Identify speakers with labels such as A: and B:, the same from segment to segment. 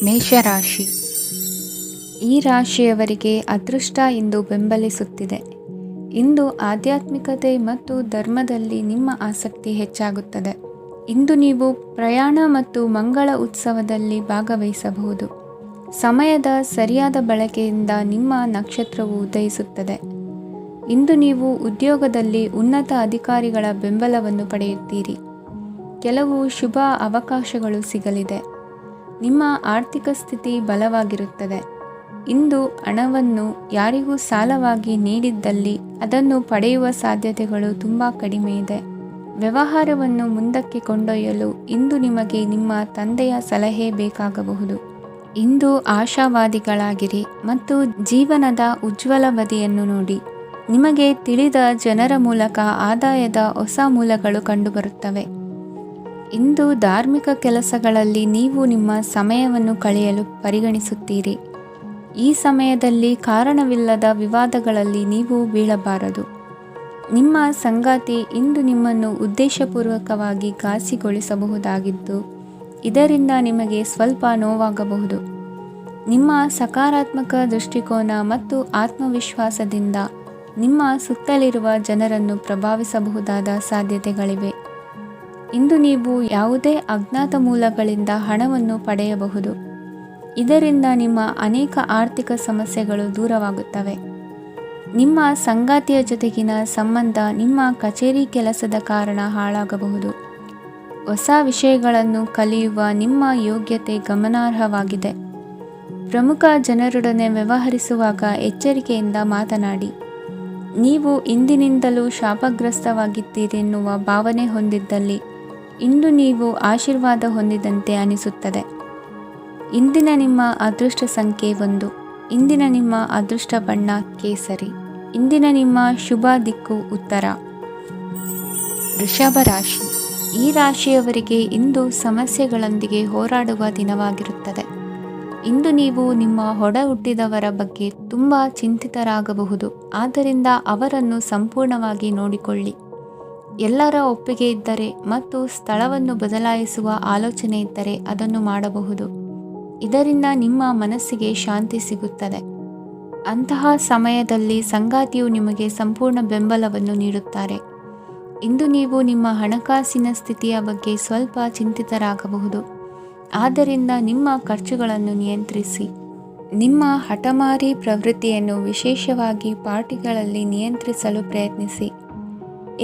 A: ಮೇಷರಾಶಿ. ಈ ರಾಶಿಯವರಿಗೆ ಅದೃಷ್ಟ ಇಂದು ಬೆಂಬಲಿಸುತ್ತಿದೆ. ಇಂದು ಆಧ್ಯಾತ್ಮಿಕತೆ ಮತ್ತು ಧರ್ಮದಲ್ಲಿ ನಿಮ್ಮ ಆಸಕ್ತಿ ಹೆಚ್ಚಾಗುತ್ತದೆ. ಇಂದು ನೀವು ಪ್ರಯಾಣ ಮತ್ತು ಮಂಗಳ ಉತ್ಸವದಲ್ಲಿ ಭಾಗವಹಿಸಬಹುದು. ಸಮಯದ ಸರಿಯಾದ ಬಳಕೆಯಿಂದ ನಿಮ್ಮ ನಕ್ಷತ್ರವು ಉದಯಿಸುತ್ತದೆ. ಇಂದು ನೀವು ಉದ್ಯೋಗದಲ್ಲಿ ಉನ್ನತ ಅಧಿಕಾರಿಗಳ ಬೆಂಬಲವನ್ನು ಪಡೆಯುತ್ತೀರಿ. ಕೆಲವು ಶುಭ ಅವಕಾಶಗಳು ಸಿಗಲಿದೆ. ನಿಮ್ಮ ಆರ್ಥಿಕ ಸ್ಥಿತಿ ಬಲವಾಗಿರುತ್ತದೆ. ಇಂದು ಹಣವನ್ನು ಯಾರಿಗೂ ಸಾಲವಾಗಿ ನೀಡಿದ್ದಲ್ಲಿ ಅದನ್ನು ಪಡೆಯುವ ಸಾಧ್ಯತೆಗಳು ತುಂಬ ಕಡಿಮೆ ಇದೆ. ವ್ಯವಹಾರವನ್ನು ಮುಂದಕ್ಕೆ ಕೊಂಡೊಯ್ಯಲು ಇಂದು ನಿಮಗೆ ನಿಮ್ಮ ತಂದೆಯ ಸಲಹೆ ಬೇಕಾಗಬಹುದು. ಇಂದು ಆಶಾವಾದಿಗಳಾಗಿರಿ ಮತ್ತು ಜೀವನದ ಉಜ್ವಲ ಬದಿಯನ್ನು ನೋಡಿ. ನಿಮಗೆ ತಿಳಿದ ಜನರ ಮೂಲಕ ಆದಾಯದ ಹೊಸ ಮೂಲಗಳು ಕಂಡುಬರುತ್ತವೆ. ಇಂದು ಧಾರ್ಮಿಕ ಕೆಲಸಗಳಲ್ಲಿ ನೀವು ನಿಮ್ಮ ಸಮಯವನ್ನು ಕಳೆಯಲು ಪರಿಗಣಿಸುತ್ತೀರಿ. ಈ ಸಮಯದಲ್ಲಿ ಕಾರಣವಿಲ್ಲದ ವಿವಾದಗಳಲ್ಲಿ ನೀವು ಬೀಳಬಾರದು. ನಿಮ್ಮ ಸಂಗಾತಿ ಇಂದು ನಿಮ್ಮನ್ನು ಉದ್ದೇಶಪೂರ್ವಕವಾಗಿ ಘಾಸಿಗೊಳಿಸಬಹುದಾಗಿದ್ದು, ಇದರಿಂದ ನಿಮಗೆ ಸ್ವಲ್ಪ ನೋವಾಗಬಹುದು. ನಿಮ್ಮ ಸಕಾರಾತ್ಮಕ ದೃಷ್ಟಿಕೋನ ಮತ್ತು ಆತ್ಮವಿಶ್ವಾಸದಿಂದ ನಿಮ್ಮ ಸುತ್ತಲಿರುವ ಜನರನ್ನು ಪ್ರಭಾವಿಸಬಹುದಾದ ಸಾಧ್ಯತೆಗಳಿವೆ. ಇಂದು ನೀವು ಯಾವುದೇ ಅಜ್ಞಾತ ಮೂಲಗಳಿಂದ ಹಣವನ್ನು ಪಡೆಯಬಹುದು. ಇದರಿಂದ ನಿಮ್ಮ ಅನೇಕ ಆರ್ಥಿಕ ಸಮಸ್ಯೆಗಳು ದೂರವಾಗುತ್ತವೆ. ನಿಮ್ಮ ಸಂಗಾತಿಯ ಜೊತೆಗಿನ ಸಂಬಂಧ ನಿಮ್ಮ ಕಚೇರಿ ಕೆಲಸದ ಕಾರಣ ಹಾಳಾಗಬಹುದು. ಹೊಸ ವಿಷಯಗಳನ್ನು ಕಲಿಯುವ ನಿಮ್ಮ ಯೋಗ್ಯತೆ ಗಮನಾರ್ಹವಾಗಿದೆ. ಪ್ರಮುಖ ಜನರೊಡನೆ ವ್ಯವಹರಿಸುವಾಗ ಎಚ್ಚರಿಕೆಯಿಂದ ಮಾತನಾಡಿ. ನೀವು ಇಂದಿನಿಂದಲೂ ಶಾಪಗ್ರಸ್ತವಾಗಿದ್ದೀರೆನ್ನುವ ಭಾವನೆ ಹೊಂದಿದ್ದಲ್ಲಿ ಇಂದು ನೀವು ಆಶೀರ್ವಾದ ಹೊಂದಿದಂತೆ ಅನಿಸುತ್ತದೆ. ಇಂದಿನ ನಿಮ್ಮ ಅದೃಷ್ಟ ಸಂಖ್ಯೆ 1. ಇಂದಿನ ನಿಮ್ಮ ಅದೃಷ್ಟ ಬಣ್ಣ ಕೇಸರಿ. ಇಂದಿನ ನಿಮ್ಮ ಶುಭ ದಿಕ್ಕು ಉತ್ತರ. ವೃಷಭ ರಾಶಿ. ಈ ರಾಶಿಯವರಿಗೆ ಇಂದು ಸಮಸ್ಯೆಗಳೊಂದಿಗೆ ಹೋರಾಡುವ ದಿನವಾಗಿರುತ್ತದೆ. ಇಂದು ನೀವು ನಿಮ್ಮ ಒಡ ಹುಟ್ಟಿದವರ ಬಗ್ಗೆ ತುಂಬ ಚಿಂತಿತರಾಗಬಹುದು. ಆದ್ದರಿಂದ ಅವರನ್ನು ಸಂಪೂರ್ಣವಾಗಿ ನೋಡಿಕೊಳ್ಳಿ. ಎಲ್ಲರ ಒಪ್ಪಿಗೆ ಇದ್ದರೆ ಮತ್ತು ಸ್ಥಳವನ್ನು ಬದಲಾಯಿಸುವ ಆಲೋಚನೆ ಇದ್ದರೆ ಅದನ್ನು ಮಾಡಬಹುದು. ಇದರಿಂದ ನಿಮ್ಮ ಮನಸ್ಸಿಗೆ ಶಾಂತಿ ಸಿಗುತ್ತದೆ. ಅಂತಹ ಸಮಯದಲ್ಲಿ ಸಂಗಾತಿಯು ನಿಮಗೆ ಸಂಪೂರ್ಣ ಬೆಂಬಲವನ್ನು ನೀಡುತ್ತಾರೆ. ಇಂದು ನೀವು ನಿಮ್ಮ ಹಣಕಾಸಿನ ಸ್ಥಿತಿಯ ಬಗ್ಗೆ ಸ್ವಲ್ಪ ಚಿಂತಿತರಾಗಬಹುದು. ಆದ್ದರಿಂದ ನಿಮ್ಮ ಖರ್ಚುಗಳನ್ನು ನಿಯಂತ್ರಿಸಿ. ನಿಮ್ಮ ಹಠಮಾರಿ ಪ್ರವೃತ್ತಿಯನ್ನು ವಿಶೇಷವಾಗಿ ಪಾರ್ಟಿಗಳಲ್ಲಿ ನಿಯಂತ್ರಿಸಲು ಪ್ರಯತ್ನಿಸಿ,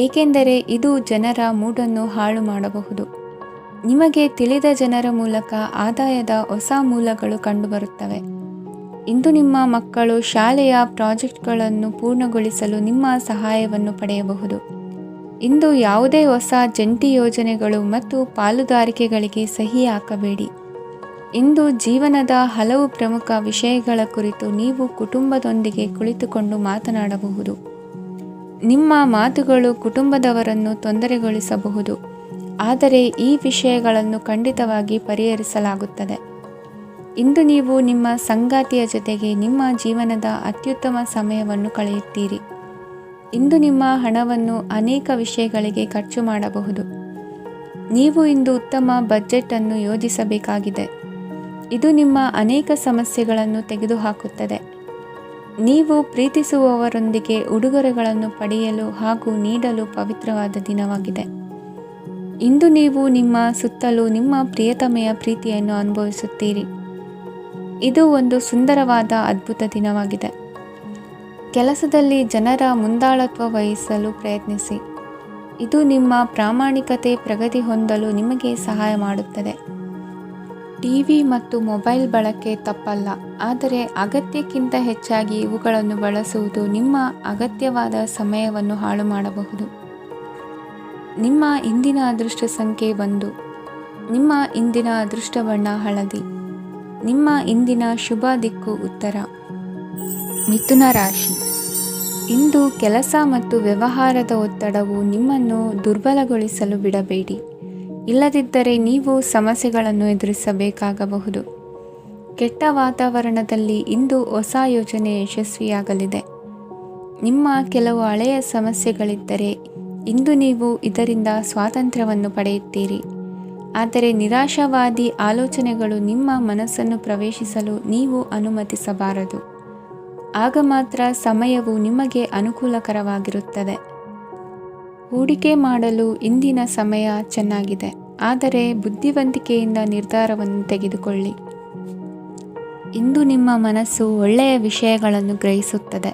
A: ಏಕೆಂದರೆ ಇದು ಜನರ ಮೂಡನ್ನು ಹಾಳು ಮಾಡಬಹುದು. ನಿಮಗೆ ತಿಳಿದ ಜನರ ಮೂಲಕ ಆದಾಯದ ಹೊಸ ಮೂಲಗಳು ಕಂಡುಬರುತ್ತವೆ. ಇಂದು ನಿಮ್ಮ ಮಕ್ಕಳು ಶಾಲೆಯ ಪ್ರಾಜೆಕ್ಟ್ಗಳನ್ನು ಪೂರ್ಣಗೊಳಿಸಲು ನಿಮ್ಮ ಸಹಾಯವನ್ನು ಪಡೆಯಬಹುದು. ಇಂದು ಯಾವುದೇ ಹೊಸ ಜಂಟಿ ಯೋಜನೆಗಳು ಮತ್ತು ಪಾಲುದಾರಿಕೆಗಳಿಗೆ ಸಹಿ ಹಾಕಬೇಡಿ. ಇಂದು ಜೀವನದ ಹಲವು ಪ್ರಮುಖ ವಿಷಯಗಳ ಕುರಿತು ನೀವು ಕುಟುಂಬದೊಂದಿಗೆ ಕುಳಿತುಕೊಂಡು ಮಾತನಾಡಬಹುದು. ನಿಮ್ಮ ಮಾತುಗಳು ಕುಟುಂಬದವರನ್ನು ತೊಂದರೆಗೊಳಿಸಬಹುದು, ಆದರೆ ಈ ವಿಷಯಗಳನ್ನು ಖಂಡಿತವಾಗಿ ಪರಿಹರಿಸಲಾಗುತ್ತದೆ. ಇಂದು ನೀವು ನಿಮ್ಮ ಸಂಗಾತಿಯ ಜೊತೆಗೆ ನಿಮ್ಮ ಜೀವನದ ಅತ್ಯುತ್ತಮ ಸಮಯವನ್ನು ಕಳೆಯುತ್ತೀರಿ. ಇಂದು ನಿಮ್ಮ ಹಣವನ್ನು ಅನೇಕ ವಿಷಯಗಳಿಗೆ ಖರ್ಚು ಮಾಡಬಹುದು. ನೀವು ಇಂದು ಉತ್ತಮ ಬಜೆಟ್ ಅನ್ನು ಯೋಜಿಸಬೇಕಾಗಿದೆ. ಇದು ನಿಮ್ಮ ಅನೇಕ ಸಮಸ್ಯೆಗಳನ್ನು ತೆಗೆದುಹಾಕುತ್ತದೆ. ನೀವು ಪ್ರೀತಿಸುವವರೊಂದಿಗೆ ಉಡುಗೊರೆಗಳನ್ನು ಪಡೆಯಲು ಹಾಗೂ ನೀಡಲು ಪವಿತ್ರವಾದ ದಿನವಾಗಿದೆ. ಇಂದು ನೀವು ನಿಮ್ಮ ಸುತ್ತಲೂ ನಿಮ್ಮ ಪ್ರಿಯತಮೆಯ ಪ್ರೀತಿಯನ್ನು ಅನುಭವಿಸುತ್ತೀರಿ. ಇದು ಒಂದು ಸುಂದರವಾದ ಅದ್ಭುತ ದಿನವಾಗಿದೆ. ಕೆಲಸದಲ್ಲಿ ಜನರ ಮುಂದಾಳತ್ವ ವಹಿಸಲು ಪ್ರಯತ್ನಿಸಿ. ಇದು ನಿಮ್ಮ ಪ್ರಾಮಾಣಿಕತೆ ಪ್ರಗತಿ ಹೊಂದಲು ನಿಮಗೆ ಸಹಾಯ ಮಾಡುತ್ತದೆ. ಟಿವಿ ಮತ್ತು ಮೊಬೈಲ್ ಬಳಕೆ ತಪ್ಪಲ್ಲ, ಆದರೆ ಅಗತ್ಯಕ್ಕಿಂತ ಹೆಚ್ಚಾಗಿ ಇವುಗಳನ್ನು ಬಳಸುವುದು ನಿಮ್ಮ ಅಗತ್ಯವಾದ ಸಮಯವನ್ನು ಹಾಳು ಮಾಡಬಹುದು. ನಿಮ್ಮ ಇಂದಿನ ಅದೃಷ್ಟ ಸಂಖ್ಯೆ 1. ನಿಮ್ಮ ಇಂದಿನ ಅದೃಷ್ಟ ಬಣ್ಣ ಹಳದಿ. ನಿಮ್ಮ ಇಂದಿನ ಶುಭ ದಿಕ್ಕು ಉತ್ತರ. ಮಿಥುನ ರಾಶಿ. ಇಂದು ಕೆಲಸ ಮತ್ತು ವ್ಯವಹಾರದ ಒತ್ತಡವು ನಿಮ್ಮನ್ನು ದುರ್ಬಲಗೊಳಿಸಲು ಬಿಡಬೇಡಿ. ಇಲ್ಲದಿದ್ದರೆ ನೀವು ಸಮಸ್ಯೆಗಳನ್ನು ಎದುರಿಸಬೇಕಾಗಬಹುದು. ಕೆಟ್ಟ ವಾತಾವರಣದಲ್ಲಿ ಇಂದು ಹೊಸ ಯೋಜನೆ ಯಶಸ್ವಿಯಾಗಲಿದೆ. ನಿಮ್ಮ ಕೆಲವು ಹಳೆಯ ಸಮಸ್ಯೆಗಳಿದ್ದರೆ ಇಂದು ನೀವು ಇದರಿಂದ ಸ್ವಾತಂತ್ರ್ಯವನ್ನು ಪಡೆಯುತ್ತೀರಿ. ಆದರೆ ನಿರಾಶಾವಾದಿ ಆಲೋಚನೆಗಳು ನಿಮ್ಮ ಮನಸ್ಸನ್ನು ಪ್ರವೇಶಿಸಲು ನೀವು ಅನುಮತಿಸಬಾರದು. ಆಗ ಮಾತ್ರ ಸಮಯವು ನಿಮಗೆ ಅನುಕೂಲಕರವಾಗಿರುತ್ತದೆ. ಹೂಡಿಕೆ ಮಾಡಲು ಇಂದಿನ ಸಮಯ ಚೆನ್ನಾಗಿದೆ, ಆದರೆ ಬುದ್ಧಿವಂತಿಕೆಯಿಂದ ನಿರ್ಧಾರವನ್ನು ತೆಗೆದುಕೊಳ್ಳಿ. ಇಂದು ನಿಮ್ಮ ಮನಸ್ಸು ಒಳ್ಳೆಯ ವಿಷಯಗಳನ್ನು ಗ್ರಹಿಸುತ್ತದೆ.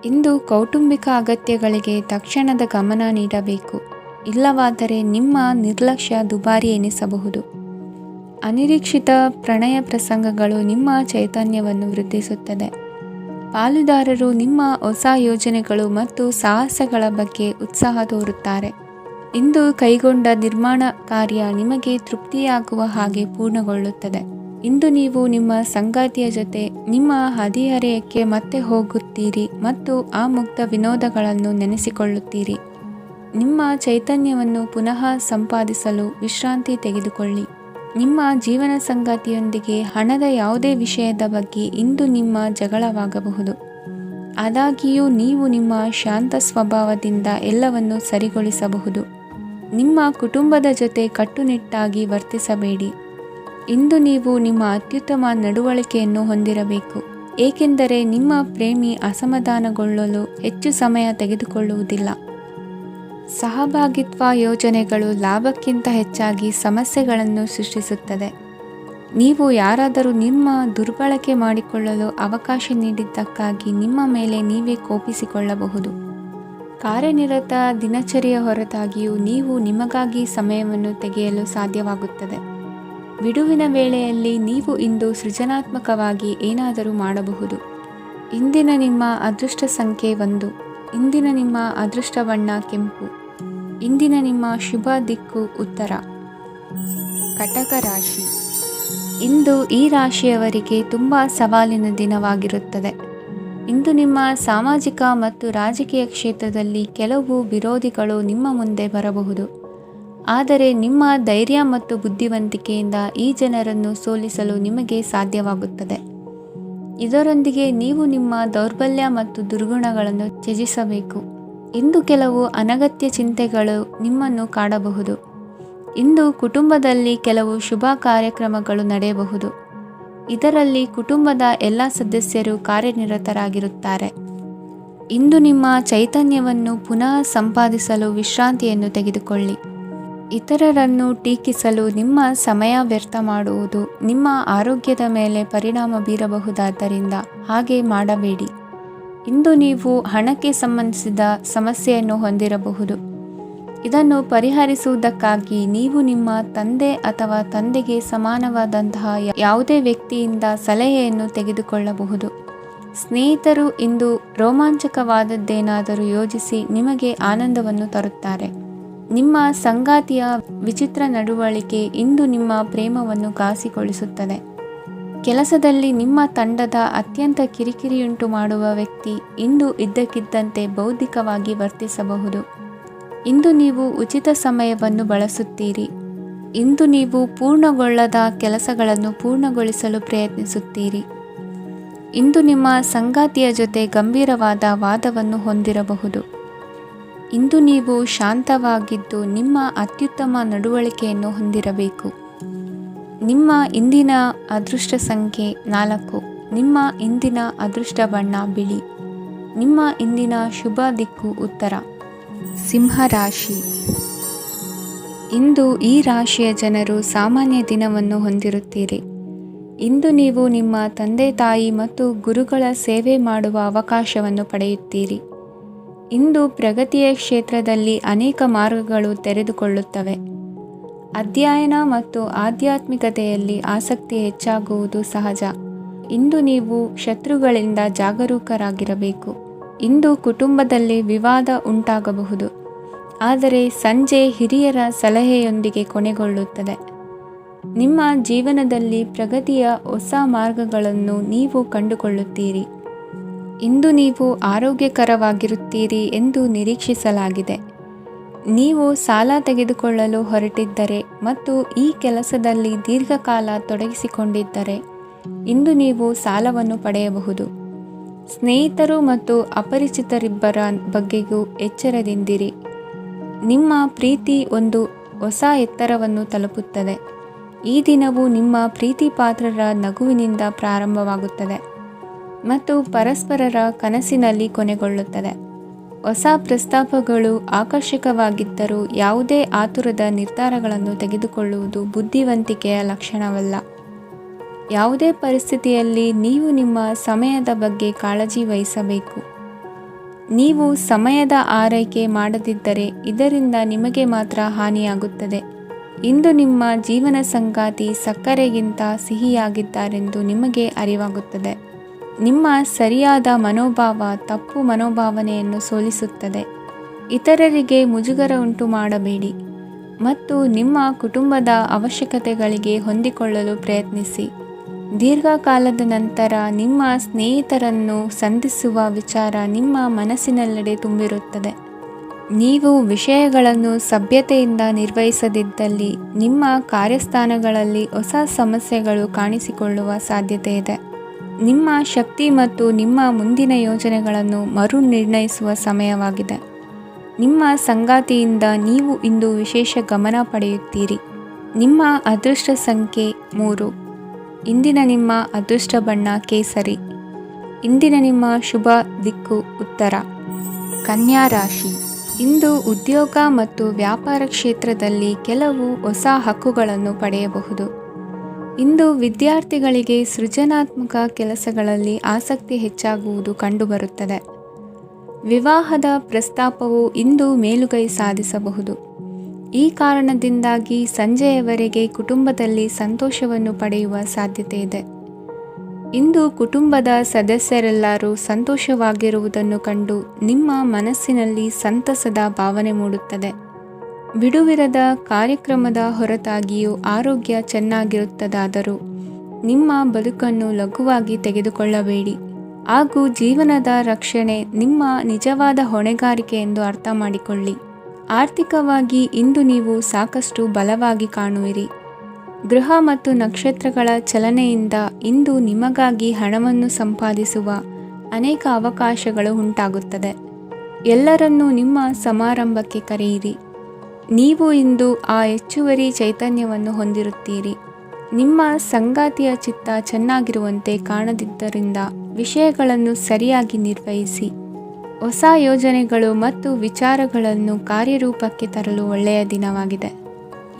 A: ಇಂದು ಕೌಟುಂಬಿಕ ಅಗತ್ಯಗಳಿಗೆ ತಕ್ಷಣದ ಗಮನ ನೀಡಬೇಕು, ಇಲ್ಲವಾದರೆ ನಿಮ್ಮ ನಿರ್ಲಕ್ಷ್ಯ ದುಬಾರಿ ಎನಿಸಬಹುದು. ಅನಿರೀಕ್ಷಿತ ಪ್ರಣಯ ಪ್ರಸಂಗಗಳು ನಿಮ್ಮ ಚೈತನ್ಯವನ್ನು ವೃದ್ಧಿಸುತ್ತದೆ. ಪಾಲುದಾರರು ನಿಮ್ಮ ಹೊಸ ಯೋಜನೆಗಳು ಮತ್ತು ಸಾಹಸಗಳ ಬಗ್ಗೆ ಉತ್ಸಾಹ ತೋರುತ್ತಾರೆ. ಇಂದು ಕೈಗೊಂಡ ನಿರ್ಮಾಣ ಕಾರ್ಯ ನಿಮಗೆ ತೃಪ್ತಿಯಾಗುವ ಹಾಗೆ ಪೂರ್ಣಗೊಳ್ಳುತ್ತದೆ. ಇಂದು ನೀವು ನಿಮ್ಮ ಸಂಗಾತಿಯ ಜೊತೆ ನಿಮ್ಮ ಹದಿಹರೆಯಕ್ಕೆ ಮತ್ತೆ ಹೋಗುತ್ತೀರಿ ಮತ್ತು ಆ ಮುಗ್ಧ ವಿನೋದಗಳನ್ನು ನೆನೆಸಿಕೊಳ್ಳುತ್ತೀರಿ. ನಿಮ್ಮ ಚೈತನ್ಯವನ್ನು ಪುನಃ ಸಂಪಾದಿಸಲು ವಿಶ್ರಾಂತಿ ತೆಗೆದುಕೊಳ್ಳಿ. ನಿಮ್ಮ ಜೀವನ ಸಂಗಾತಿಯೊಂದಿಗೆ ಹಣದ ಯಾವುದೇ ವಿಷಯದ ಬಗ್ಗೆ ಇಂದು ನಿಮ್ಮ ಜಗಳವಾಗಬಹುದು. ಆದಾಗ್ಯೂ ನೀವು ನಿಮ್ಮ ಶಾಂತ ಸ್ವಭಾವದಿಂದ ಎಲ್ಲವನ್ನು ಸರಿಗೊಳಿಸಬಹುದು. ನಿಮ್ಮ ಕುಟುಂಬದ ಜೊತೆ ಕಟ್ಟುನಿಟ್ಟಾಗಿ ವರ್ತಿಸಬೇಡಿ. ಇಂದು ನೀವು ನಿಮ್ಮ ಅತ್ಯುತ್ತಮ ನಡವಳಿಕೆಯನ್ನು ಹೊಂದಿರಬೇಕು, ಏಕೆಂದರೆ ನಿಮ್ಮ ಪ್ರೇಮಿ ಅಸಮಾಧಾನಗೊಳ್ಳಲು ಹೆಚ್ಚು ಸಮಯ ತೆಗೆದುಕೊಳ್ಳುವುದಿಲ್ಲ. ಸಹಭಾಗಿತ್ವ ಯೋಜನೆಗಳು ಲಾಭಕ್ಕಿಂತ ಹೆಚ್ಚಾಗಿ ಸಮಸ್ಯೆಗಳನ್ನು ಸೃಷ್ಟಿಸುತ್ತದೆ. ನೀವು ಯಾರಾದರೂ ನಿಮ್ಮ ದುರ್ಬಳಕೆ ಮಾಡಿಕೊಳ್ಳಲು ಅವಕಾಶ ನೀಡಿದ್ದಕ್ಕಾಗಿ ನಿಮ್ಮ ಮೇಲೆ ನೀವೇ ಕೋಪಿಸಿಕೊಳ್ಳಬಹುದು. ಕಾರ್ಯನಿರತ ದಿನಚರಿಯ ಹೊರತಾಗಿಯೂ ನೀವು ನಿಮಗಾಗಿ ಸಮಯವನ್ನು ತೆಗೆಯಲು ಸಾಧ್ಯವಾಗುತ್ತದೆ. ಬಿಡುವಿನ ವೇಳೆಯಲ್ಲಿ ನೀವು ಇಂದು ಸೃಜನಾತ್ಮಕವಾಗಿ ಏನಾದರೂ ಮಾಡಬಹುದು. ಇಂದಿನ ನಿಮ್ಮ ಅದೃಷ್ಟ ಸಂಖ್ಯೆ 1. ಇಂದಿನ ನಿಮ್ಮ ಅದೃಷ್ಟ ಬಣ್ಣ ಕೆಂಪು. ಇಂದಿನ ನಿಮ್ಮ ಶುಭ ದಿಕ್ಕು ಉತ್ತರ. ಕಟಕ ರಾಶಿ. ಇಂದು ಈ ರಾಶಿಯವರಿಗೆ ತುಂಬ ಸವಾಲಿನ ದಿನವಾಗಿರುತ್ತದೆ. ಇಂದು ನಿಮ್ಮ ಸಾಮಾಜಿಕ ಮತ್ತು ರಾಜಕೀಯ ಕ್ಷೇತ್ರದಲ್ಲಿ ಕೆಲವು ವಿರೋಧಿಗಳು ನಿಮ್ಮ ಮುಂದೆ ಬರಬಹುದು. ಆದರೆ ನಿಮ್ಮ ಧೈರ್ಯ ಮತ್ತು ಬುದ್ಧಿವಂತಿಕೆಯಿಂದ ಈ ಜನರನ್ನು ಸೋಲಿಸಲು ನಿಮಗೆ ಸಾಧ್ಯವಾಗುತ್ತದೆ. ಇದರೊಂದಿಗೆ ನೀವು ನಿಮ್ಮ ದೌರ್ಬಲ್ಯ ಮತ್ತು ದುರ್ಗುಣಗಳನ್ನು ತ್ಯಜಿಸಬೇಕು. ಇಂದು ಕೆಲವು ಅನಗತ್ಯ ಚಿಂತೆಗಳು ನಿಮ್ಮನ್ನು ಕಾಡಬಹುದು. ಇಂದು ಕುಟುಂಬದಲ್ಲಿ ಕೆಲವು ಶುಭ ಕಾರ್ಯಕ್ರಮಗಳು ನಡೆಯಬಹುದು. ಇದರಲ್ಲಿ ಕುಟುಂಬದ ಎಲ್ಲ ಸದಸ್ಯರು ಕಾರ್ಯನಿರತರಾಗಿರುತ್ತಾರೆ. ಇಂದು ನಿಮ್ಮ ಚೈತನ್ಯವನ್ನು ಪುನಃ ಸಂಪಾದಿಸಲು ವಿಶ್ರಾಂತಿಯನ್ನು ತೆಗೆದುಕೊಳ್ಳಿ. ಇತರರನ್ನು ಟೀಕಿಸಲು ನಿಮ್ಮ ಸಮಯ ವ್ಯರ್ಥ ಮಾಡುವುದು ನಿಮ್ಮ ಆರೋಗ್ಯದ ಮೇಲೆ ಪರಿಣಾಮ ಬೀರಬಹುದಾದ್ದರಿಂದ ಹಾಗೆ ಮಾಡಬೇಡಿ. ಇಂದು ನೀವು ಹಣಕ್ಕೆ ಸಂಬಂಧಿಸಿದ ಸಮಸ್ಯೆಯನ್ನು ಹೊಂದಿರಬಹುದು. ಇದನ್ನು ಪರಿಹರಿಸುವುದಕ್ಕಾಗಿ ನೀವು ನಿಮ್ಮ ತಂದೆ ಅಥವಾ ತಂದೆಗೆ ಸಮಾನವಾದಂತಹ ಯಾವುದೇ ವ್ಯಕ್ತಿಯಿಂದ ಸಲಹೆಯನ್ನು ತೆಗೆದುಕೊಳ್ಳಬಹುದು. ಸ್ನೇಹಿತರು ಇಂದು ರೋಮಾಂಚಕವಾದದ್ದೇನಾದರೂ ಯೋಜಿಸಿ ನಿಮಗೆ ಆನಂದವನ್ನು ತರುತ್ತಾರೆ. ನಿಮ್ಮ ಸಂಗಾತಿಯ ವಿಚಿತ್ರ ನಡವಳಿಕೆ ಇಂದು ನಿಮ್ಮ ಪ್ರೇಮವನ್ನು ಘಾಸಿಗೊಳಿಸುತ್ತದೆ. ಕೆಲಸದಲ್ಲಿ ನಿಮ್ಮ ತಂಡದ ಅತ್ಯಂತ ಕಿರಿಕಿರಿಯುಂಟು ಮಾಡುವ ವ್ಯಕ್ತಿ ಇಂದು ಇದ್ದಕ್ಕಿದ್ದಂತೆ ಬೌದ್ಧಿಕವಾಗಿ ವರ್ತಿಸಬಹುದು. ಇಂದು ನೀವು ಉಚಿತ ಸಮಯವನ್ನು ಬಳಸುತ್ತೀರಿ. ಇಂದು ನೀವು ಪೂರ್ಣಗೊಳ್ಳದ ಕೆಲಸಗಳನ್ನು ಪೂರ್ಣಗೊಳಿಸಲು ಪ್ರಯತ್ನಿಸುತ್ತೀರಿ. ಇಂದು ನಿಮ್ಮ ಸಂಗಾತಿಯ ಜೊತೆ ಗಂಭೀರವಾದ ವಾದವನ್ನು ಹೊಂದಿರಬಹುದು. ಇಂದು ನೀವು ಶಾಂತವಾಗಿದ್ದು ನಿಮ್ಮ ಅತ್ಯುತ್ತಮ ನಡವಳಿಕೆಯನ್ನು ಹೊಂದಿರಬೇಕು. ನಿಮ್ಮ ಇಂದಿನ ಅದೃಷ್ಟ ಸಂಖ್ಯೆ 4. ನಿಮ್ಮ ಇಂದಿನ ಅದೃಷ್ಟ ಬಣ್ಣ ಬಿಳಿ. ನಿಮ್ಮ ಇಂದಿನ ಶುಭ ದಿಕ್ಕು ಉತ್ತರ. ಸಿಂಹ ರಾಶಿ. ಇಂದು ಈ ರಾಶಿಯ ಜನರು ಸಾಮಾನ್ಯ ದಿನವನ್ನು ಹೊಂದಿರುತ್ತೀರಿ. ಇಂದು ನೀವು ನಿಮ್ಮ ತಂದೆ ತಾಯಿ ಮತ್ತು ಗುರುಗಳ ಸೇವೆ ಮಾಡುವ ಅವಕಾಶವನ್ನು ಪಡೆಯುತ್ತೀರಿ. ಇಂದು ಪ್ರಗತಿಯ ಕ್ಷೇತ್ರದಲ್ಲಿ ಅನೇಕ ಮಾರ್ಗಗಳು ತೆರೆದುಕೊಳ್ಳುತ್ತವೆ. ಅಧ್ಯಯನ ಮತ್ತು ಆಧ್ಯಾತ್ಮಿಕತೆಯಲ್ಲಿ ಆಸಕ್ತಿ ಹೆಚ್ಚಾಗುವುದು ಸಹಜ. ಇಂದು ನೀವು ಶತ್ರುಗಳಿಂದ ಜಾಗರೂಕರಾಗಿರಬೇಕು. ಇಂದು ಕುಟುಂಬದಲ್ಲಿ ವಿವಾದ ಉಂಟಾಗಬಹುದು, ಆದರೆ ಸಂಜೆ ಹಿರಿಯರ ಸಲಹೆಯೊಂದಿಗೆ ಕೊನೆಗೊಳ್ಳುತ್ತದೆ. ನಿಮ್ಮ ಜೀವನದಲ್ಲಿ ಪ್ರಗತಿಯ ಹೊಸ ಮಾರ್ಗಗಳನ್ನು ನೀವು ಕಂಡುಕೊಳ್ಳುತ್ತೀರಿ. ಇಂದು ನೀವು ಆರೋಗ್ಯಕರವಾಗಿರುತ್ತೀರಿ ಎಂದು ನಿರೀಕ್ಷಿಸಲಾಗಿದೆ. ನೀವು ಸಾಲ ತೆಗೆದುಕೊಳ್ಳಲು ಹೊರಟಿದ್ದರೆ ಮತ್ತು ಈ ಕೆಲಸದಲ್ಲಿ ದೀರ್ಘಕಾಲ ತೊಡಗಿಸಿಕೊಂಡಿದ್ದರೆ ಇಂದು ನೀವು ಸಾಲವನ್ನು ಪಡೆಯಬಹುದು. ಸ್ನೇಹಿತರು ಮತ್ತು ಅಪರಿಚಿತರಿಬ್ಬರ ಬಗ್ಗೆಯೂ ಎಚ್ಚರದಿಂದಿರಿ. ನಿಮ್ಮ ಪ್ರೀತಿ ಒಂದು ಹೊಸ ಎತ್ತರವನ್ನು ತಲುಪುತ್ತದೆ. ಈ ದಿನವು ನಿಮ್ಮ ಪ್ರೀತಿ ಪಾತ್ರರ ನಗುವಿನಿಂದ ಪ್ರಾರಂಭವಾಗುತ್ತದೆ ಮತ್ತು ಪರಸ್ಪರರ ಕನಸಿನಲ್ಲಿ ಕೊನೆಗೊಳ್ಳುತ್ತದೆ. ಹೊಸ ಪ್ರಸ್ತಾಪಗಳು ಆಕರ್ಷಕವಾಗಿದ್ದರೂ ಯಾವುದೇ ಆತುರದ ನಿರ್ಧಾರಗಳನ್ನು ತೆಗೆದುಕೊಳ್ಳುವುದು ಬುದ್ಧಿವಂತಿಕೆಯ ಲಕ್ಷಣವಲ್ಲ. ಯಾವುದೇ ಪರಿಸ್ಥಿತಿಯಲ್ಲಿ ನೀವು ನಿಮ್ಮ ಸಮಯದ ಬಗ್ಗೆ ಕಾಳಜಿ ವಹಿಸಬೇಕು. ನೀವು ಸಮಯದ ಆರೈಕೆ ಮಾಡದಿದ್ದರೆ ಇದರಿಂದ ನಿಮಗೆ ಮಾತ್ರ ಹಾನಿಯಾಗುತ್ತದೆ. ಇಂದು ನಿಮ್ಮ ಜೀವನ ಸಂಗಾತಿ ಸಕ್ಕರೆಗಿಂತ ಸಿಹಿಯಾಗಿದ್ದಾರೆಂದು ನಿಮಗೆ ಅರಿವಾಗುತ್ತದೆ. ನಿಮ್ಮ ಸರಿಯಾದ ಮನೋಭಾವ ತಪ್ಪು ಮನೋಭಾವನೆಯನ್ನು ಸೋಲಿಸುತ್ತದೆ. ಇತರರಿಗೆ ಮುಜುಗರ ಉಂಟು ಮಾಡಬೇಡಿ ಮತ್ತು ನಿಮ್ಮ ಕುಟುಂಬದ ಅವಶ್ಯಕತೆಗಳಿಗೆ ಹೊಂದಿಕೊಳ್ಳಲು ಪ್ರಯತ್ನಿಸಿ. ದೀರ್ಘಕಾಲದ ನಂತರ ನಿಮ್ಮ ಸ್ನೇಹಿತರನ್ನು ಸಂಧಿಸುವ ವಿಚಾರ ನಿಮ್ಮ ಮನಸ್ಸಿನೆಲ್ಲೆಡೆ ತುಂಬಿರುತ್ತದೆ. ನೀವು ವಿಷಯಗಳನ್ನು ಸಭ್ಯತೆಯಿಂದ ನಿರ್ವಹಿಸದಿದ್ದಲ್ಲಿ ನಿಮ್ಮ ಕಾರ್ಯಸ್ಥಾನಗಳಲ್ಲಿ ಹೊಸ ಸಮಸ್ಯೆಗಳು ಕಾಣಿಸಿಕೊಳ್ಳುವ ಸಾಧ್ಯತೆ ಇದೆ. ನಿಮ್ಮ ಶಕ್ತಿ ಮತ್ತು ನಿಮ್ಮ ಮುಂದಿನ ಯೋಜನೆಗಳನ್ನು ಮರು ನಿರ್ಣಯಿಸುವ ಸಮಯವಾಗಿದೆ. ನಿಮ್ಮ ಸಂಗಾತಿಯಿಂದ ನೀವು ಇಂದು ವಿಶೇಷ ಗಮನ ಪಡೆಯುತ್ತೀರಿ. ನಿಮ್ಮ ಅದೃಷ್ಟ ಸಂಖ್ಯೆ 3. ಇಂದಿನ ನಿಮ್ಮ ಅದೃಷ್ಟ ಬಣ್ಣ ಕೇಸರಿ. ಇಂದಿನ ನಿಮ್ಮ ಶುಭ ದಿಕ್ಕು ಉತ್ತರ. ಕನ್ಯಾ ರಾಶಿ. ಇಂದು ಉದ್ಯೋಗ ಮತ್ತು ವ್ಯಾಪಾರ ಕ್ಷೇತ್ರದಲ್ಲಿ ಕೆಲವು ಹೊಸ ಹಕ್ಕುಗಳನ್ನು ಪಡೆಯಬಹುದು. ಇಂದು ವಿದ್ಯಾರ್ಥಿಗಳಿಗೆ ಸೃಜನಾತ್ಮಕ ಕೆಲಸಗಳಲ್ಲಿ ಆಸಕ್ತಿ ಹೆಚ್ಚಾಗುವುದು ಕಂಡುಬರುತ್ತದೆ. ವಿವಾಹದ ಪ್ರಸ್ತಾಪವು ಇಂದು ಮೇಲುಗೈ ಸಾಧಿಸಬಹುದು. ಈ ಕಾರಣದಿಂದಾಗಿ ಸಂಜೆಯವರೆಗೆ ಕುಟುಂಬದಲ್ಲಿ ಸಂತೋಷವನ್ನು ಪಡೆಯುವ ಸಾಧ್ಯತೆ ಇದೆ. ಇಂದು ಕುಟುಂಬದ ಸದಸ್ಯರೆಲ್ಲರೂ ಸಂತೋಷವಾಗಿರುವುದನ್ನು ಕಂಡು ನಿಮ್ಮ ಮನಸ್ಸಿನಲ್ಲಿ ಸಂತಸದ ಭಾವನೆ ಮೂಡುತ್ತದೆ. ಬಿಡುವಿರದ ಕಾರ್ಯಕ್ರಮದ ಹೊರತಾಗಿಯೂ ಆರೋಗ್ಯ ಚೆನ್ನಾಗಿರುತ್ತದಾದರೂ ನಿಮ್ಮ ಬದುಕನ್ನು ಲಘುವಾಗಿ ತೆಗೆದುಕೊಳ್ಳಬೇಡಿ ಹಾಗೂ ಜೀವನದ ರಕ್ಷಣೆ ನಿಮ್ಮ ನಿಜವಾದ ಹೊಣೆಗಾರಿಕೆ ಎಂದು ಅರ್ಥ ಮಾಡಿಕೊಳ್ಳಿ. ಆರ್ಥಿಕವಾಗಿ ಇಂದು ನೀವು ಸಾಕಷ್ಟು ಬಲವಾಗಿ ಕಾಣುವಿರಿ. ಗ್ರಹ ಮತ್ತು ನಕ್ಷತ್ರಗಳ ಚಲನೆಯಿಂದ ಇಂದು ನಿಮಗಾಗಿ ಹಣವನ್ನು ಸಂಪಾದಿಸುವ ಅನೇಕ ಅವಕಾಶಗಳು ಉಂಟಾಗುತ್ತದೆ. ಎಲ್ಲರನ್ನೂ ನಿಮ್ಮ ಸಮಾರಂಭಕ್ಕೆ ಕರೆಯಿರಿ. ನೀವು ಇಂದು ಆ ಹೆಚ್ಚುವರಿ ಚೈತನ್ಯವನ್ನು ಹೊಂದಿರುತ್ತೀರಿ. ನಿಮ್ಮ ಸಂಗಾತಿಯ ಚಿತ್ತ ಚೆನ್ನಾಗಿರುವಂತೆ ಕಾಣದಿದ್ದರಿಂದ ವಿಷಯಗಳನ್ನು ಸರಿಯಾಗಿ ನಿರ್ವಹಿಸಿ. ಹೊಸ ಯೋಜನೆಗಳು ಮತ್ತು ವಿಚಾರಗಳನ್ನು ಕಾರ್ಯರೂಪಕ್ಕೆ ತರಲು ಒಳ್ಳೆಯ ದಿನವಾಗಿದೆ.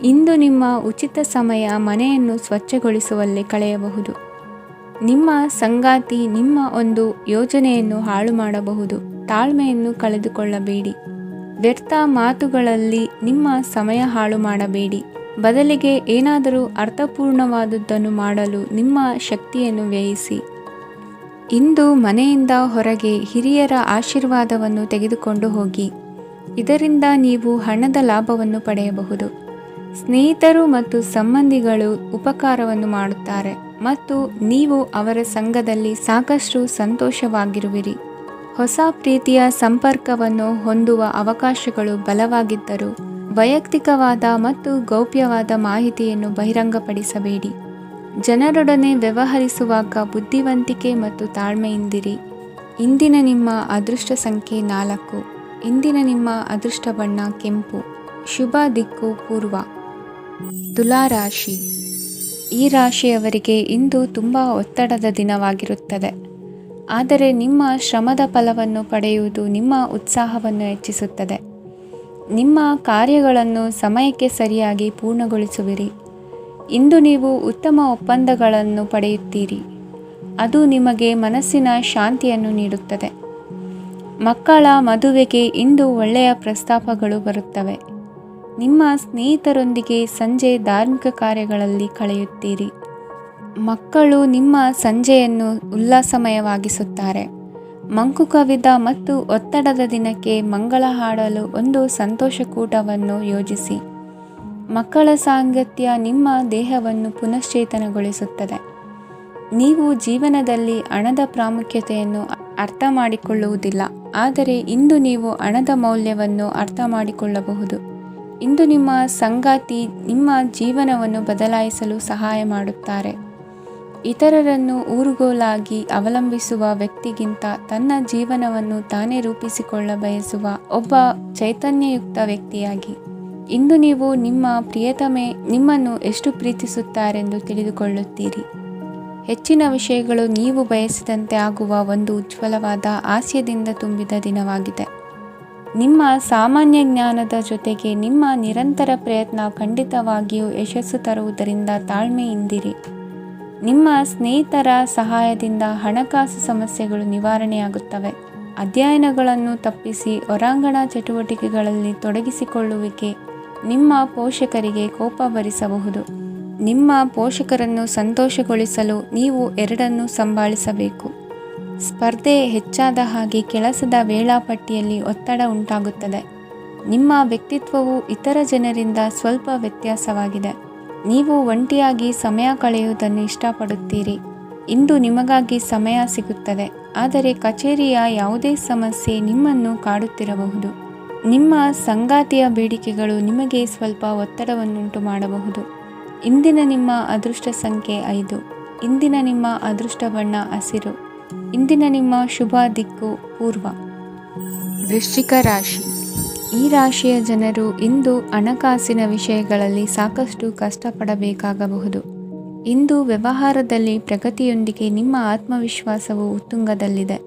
A: ಇಂದು ನಿಮ್ಮ ಉಚಿತ ಸಮಯ ಮನೆಯನ್ನು ಸ್ವಚ್ಛಗೊಳಿಸುವಲ್ಲಿ ಕಳೆಯಬಹುದು. ನಿಮ್ಮ ಸಂಗಾತಿ ನಿಮ್ಮ ಒಂದು ಯೋಜನೆಯನ್ನು ಹಾಳು ಮಾಡಬಹುದು. ತಾಳ್ಮೆಯನ್ನು ಕಳೆದುಕೊಳ್ಳಬೇಡಿ. ವ್ಯರ್ಥ ಮಾತುಗಳಲ್ಲಿ ನಿಮ್ಮ ಸಮಯ ಹಾಳು ಮಾಡಬೇಡಿ. ಬದಲಿಗೆ ಏನಾದರೂ ಅರ್ಥಪೂರ್ಣವಾದುದನ್ನು ಮಾಡಲು ನಿಮ್ಮ ಶಕ್ತಿಯನ್ನು ವ್ಯಯಿಸಿ. ಇಂದು ಮನೆಯಿಂದ ಹೊರಗೆ ಹಿರಿಯರ ಆಶೀರ್ವಾದವನ್ನು ತೆಗೆದುಕೊಂಡು ಹೋಗಿ. ಇದರಿಂದ ನೀವು ಹಣದ ಲಾಭವನ್ನು ಪಡೆಯಬಹುದು. ಸ್ನೇಹಿತರು ಮತ್ತು ಸಂಬಂಧಿಗಳು ಉಪಕಾರವನ್ನು ಮಾಡುತ್ತಾರೆ ಮತ್ತು ನೀವು ಅವರ ಸಂಘದಲ್ಲಿ ಸಾಕಷ್ಟು ಸಂತೋಷವಾಗಿರುವಿರಿ. ಹೊಸ ಪ್ರೀತಿಯ ಸಂಪರ್ಕವನ್ನು ಹೊಂದುವ ಅವಕಾಶಗಳು ಬಲವಾಗಿದ್ದರೂ ವೈಯಕ್ತಿಕವಾದ ಮತ್ತು ಗೌಪ್ಯವಾದ ಮಾಹಿತಿಯನ್ನು ಬಹಿರಂಗಪಡಿಸಬೇಡಿ. ಜನರೊಡನೆ ವ್ಯವಹರಿಸುವಾಗ ಬುದ್ಧಿವಂತಿಕೆ ಮತ್ತು ತಾಳ್ಮೆಯಿಂದಿರಿ. ಇಂದಿನ ನಿಮ್ಮ ಅದೃಷ್ಟ ಸಂಖ್ಯೆ 4. ಇಂದಿನ ನಿಮ್ಮ ಅದೃಷ್ಟ ಬಣ್ಣ ಕೆಂಪು. ಶುಭ ದಿಕ್ಕು ಪೂರ್ವ. ತುಲಾ ರಾಶಿ. ಈ ರಾಶಿಯವರಿಗೆ ಇಂದು ತುಂಬ ಒತ್ತಡದ ದಿನವಾಗಿರುತ್ತದೆ. ಆದರೆ ನಿಮ್ಮ ಶ್ರಮದ ಫಲವನ್ನು ಪಡೆಯುವುದು ನಿಮ್ಮ ಉತ್ಸಾಹವನ್ನು ಹೆಚ್ಚಿಸುತ್ತದೆ. ನಿಮ್ಮ ಕಾರ್ಯಗಳನ್ನು ಸಮಯಕ್ಕೆ ಸರಿಯಾಗಿ ಪೂರ್ಣಗೊಳಿಸುವಿರಿ. ಇಂದು ನೀವು ಉತ್ತಮ ಒಪ್ಪಂದಗಳನ್ನು ಪಡೆಯುತ್ತೀರಿ. ಅದು ನಿಮಗೆ ಮನಸ್ಸಿನ ಶಾಂತಿಯನ್ನು ನೀಡುತ್ತದೆ. ಮಕ್ಕಳ ಮದುವೆಗೆ ಇಂದು ಒಳ್ಳೆಯ ಪ್ರಸ್ತಾಪಗಳು ಬರುತ್ತವೆ. ನಿಮ್ಮ ಸ್ನೇಹಿತರೊಂದಿಗೆ ಸಂಜೆ ಧಾರ್ಮಿಕ ಕಾರ್ಯಗಳಲ್ಲಿ ಕಳೆಯುತ್ತೀರಿ. ಮಕ್ಕಳು ನಿಮ್ಮ ಸಂಜೆಯನ್ನು ಉಲ್ಲಾಸಮಯವಾಗಿಸುತ್ತಾರೆ. ಮಂಕು ಕವಿದ ಮತ್ತು ಒತ್ತಡದ ದಿನಕ್ಕೆ ಮಂಗಳ ಹಾಡಲು ಒಂದು ಸಂತೋಷಕೂಟವನ್ನು ಯೋಜಿಸಿ. ಮಕ್ಕಳ ಸಾಂಗತ್ಯ ನಿಮ್ಮ ದೇಹವನ್ನು ಪುನಶ್ಚೇತನಗೊಳಿಸುತ್ತದೆ. ನೀವು ಜೀವನದಲ್ಲಿ ಹಣದ ಪ್ರಾಮುಖ್ಯತೆಯನ್ನು ಅರ್ಥ ಮಾಡಿಕೊಳ್ಳುವುದಿಲ್ಲ, ಆದರೆ ಇಂದು ನೀವು ಹಣದ ಮೌಲ್ಯವನ್ನು ಅರ್ಥ ಮಾಡಿಕೊಳ್ಳಬಹುದು. ಇಂದು ನಿಮ್ಮ ಸಂಗಾತಿ ನಿಮ್ಮ ಜೀವನವನ್ನು ಬದಲಾಯಿಸಲು ಸಹಾಯ ಮಾಡುತ್ತಾರೆ. ಇತರರನ್ನು ಊರುಗೋಲಾಗಿ ಅವಲಂಬಿಸುವ ವ್ಯಕ್ತಿಗಿಂತ ತನ್ನ ಜೀವನವನ್ನು ತಾನೇ ರೂಪಿಸಿಕೊಳ್ಳ ಬಯಸುವ ಒಬ್ಬ ಚೈತನ್ಯಯುಕ್ತ ವ್ಯಕ್ತಿಯಾಗಿ ಇಂದು ನೀವು ನಿಮ್ಮ ಪ್ರಿಯತಮೆ ನಿಮ್ಮನ್ನು ಎಷ್ಟು ಪ್ರೀತಿಸುತ್ತಾರೆಂದು ತಿಳಿದುಕೊಳ್ಳುತ್ತೀರಿ. ಹೆಚ್ಚಿನ ವಿಷಯಗಳು ನೀವು ಬಯಸಿದಂತೆ ಆಗುವ ಒಂದು ಉಜ್ವಲವಾದ ಹಾಸ್ಯದಿಂದ ತುಂಬಿದ ದಿನವಾಗಿದೆ. ನಿಮ್ಮ ಸಾಮಾನ್ಯ ಜ್ಞಾನದ ಜೊತೆಗೆ ನಿಮ್ಮ ನಿರಂತರ ಪ್ರಯತ್ನ ಖಂಡಿತವಾಗಿಯೂ ಯಶಸ್ಸು ತರುವುದರಿಂದ ತಾಳ್ಮೆಯಿಂದಿರಿ. ನಿಮ್ಮ ಸ್ನೇಹಿತರ ಸಹಾಯದಿಂದ ಹಣಕಾಸು ಸಮಸ್ಯೆಗಳು ನಿವಾರಣೆಯಾಗುತ್ತವೆ. ಅಧ್ಯಯನಗಳನ್ನು ತಪ್ಪಿಸಿ ಹೊರಾಂಗಣ ಚಟುವಟಿಕೆಗಳಲ್ಲಿ ತೊಡಗಿಸಿಕೊಳ್ಳುವಿಕೆ ನಿಮ್ಮ ಪೋಷಕರಿಗೆ ಕೋಪ ಭರಿಸಬಹುದು. ನಿಮ್ಮ ಪೋಷಕರನ್ನು ಸಂತೋಷಗೊಳಿಸಲು ನೀವು ಎರಡನ್ನೂ ಸಂಭಾಳಿಸಬೇಕು. ಸ್ಪರ್ಧೆ ಹೆಚ್ಚಾದ ಹಾಗೆ ಕೆಲಸದ ವೇಳಾಪಟ್ಟಿಯಲ್ಲಿ ಒತ್ತಡ ಉಂಟಾಗುತ್ತದೆ. ನಿಮ್ಮ ವ್ಯಕ್ತಿತ್ವವು ಇತರ ಜನರಿಂದ ಸ್ವಲ್ಪ ವ್ಯತ್ಯಾಸವಾಗಿದೆ. ನೀವು ಒಂಟಿಯಾಗಿ ಸಮಯ ಕಳೆಯುವುದನ್ನು ಇಷ್ಟಪಡುತ್ತೀರಿ. ಇಂದು ನಿಮಗಾಗಿ ಸಮಯ ಸಿಗುತ್ತದೆ, ಆದರೆ ಕಚೇರಿಯ ಯಾವುದೇ ಸಮಸ್ಯೆ ನಿಮ್ಮನ್ನು ಕಾಡುತ್ತಿರಬಹುದು. ನಿಮ್ಮ ಸಂಗಾತಿಯ ಬೇಡಿಕೆಗಳು ನಿಮಗೆ ಸ್ವಲ್ಪ ಒತ್ತಡವನ್ನುಂಟು ಮಾಡಬಹುದು. ಇಂದಿನ ನಿಮ್ಮ ಅದೃಷ್ಟ ಸಂಖ್ಯೆ 5. ಇಂದಿನ ನಿಮ್ಮ ಅದೃಷ್ಟ ಬಣ್ಣ ಹಸಿರು. ಇಂದಿನ ನಿಮ್ಮ ಶುಭ ದಿಕ್ಕು ಪೂರ್ವ. ವೃಶ್ಚಿಕ ರಾಶಿ. ಈ ರಾಶಿಯ ಜನರು ಇಂದು ಹಣಕಾಸಿನ ವಿಷಯಗಳಲ್ಲಿ ಸಾಕಷ್ಟು ಕಷ್ಟಪಡಬೇಕಾಗಬಹುದು. ಇಂದು ವ್ಯವಹಾರದಲ್ಲಿ ಪ್ರಗತಿಯೊಂದಿಗೆ ನಿಮ್ಮ ಆತ್ಮವಿಶ್ವಾಸವು ಉತ್ತುಂಗದಲ್ಲಿದೆ.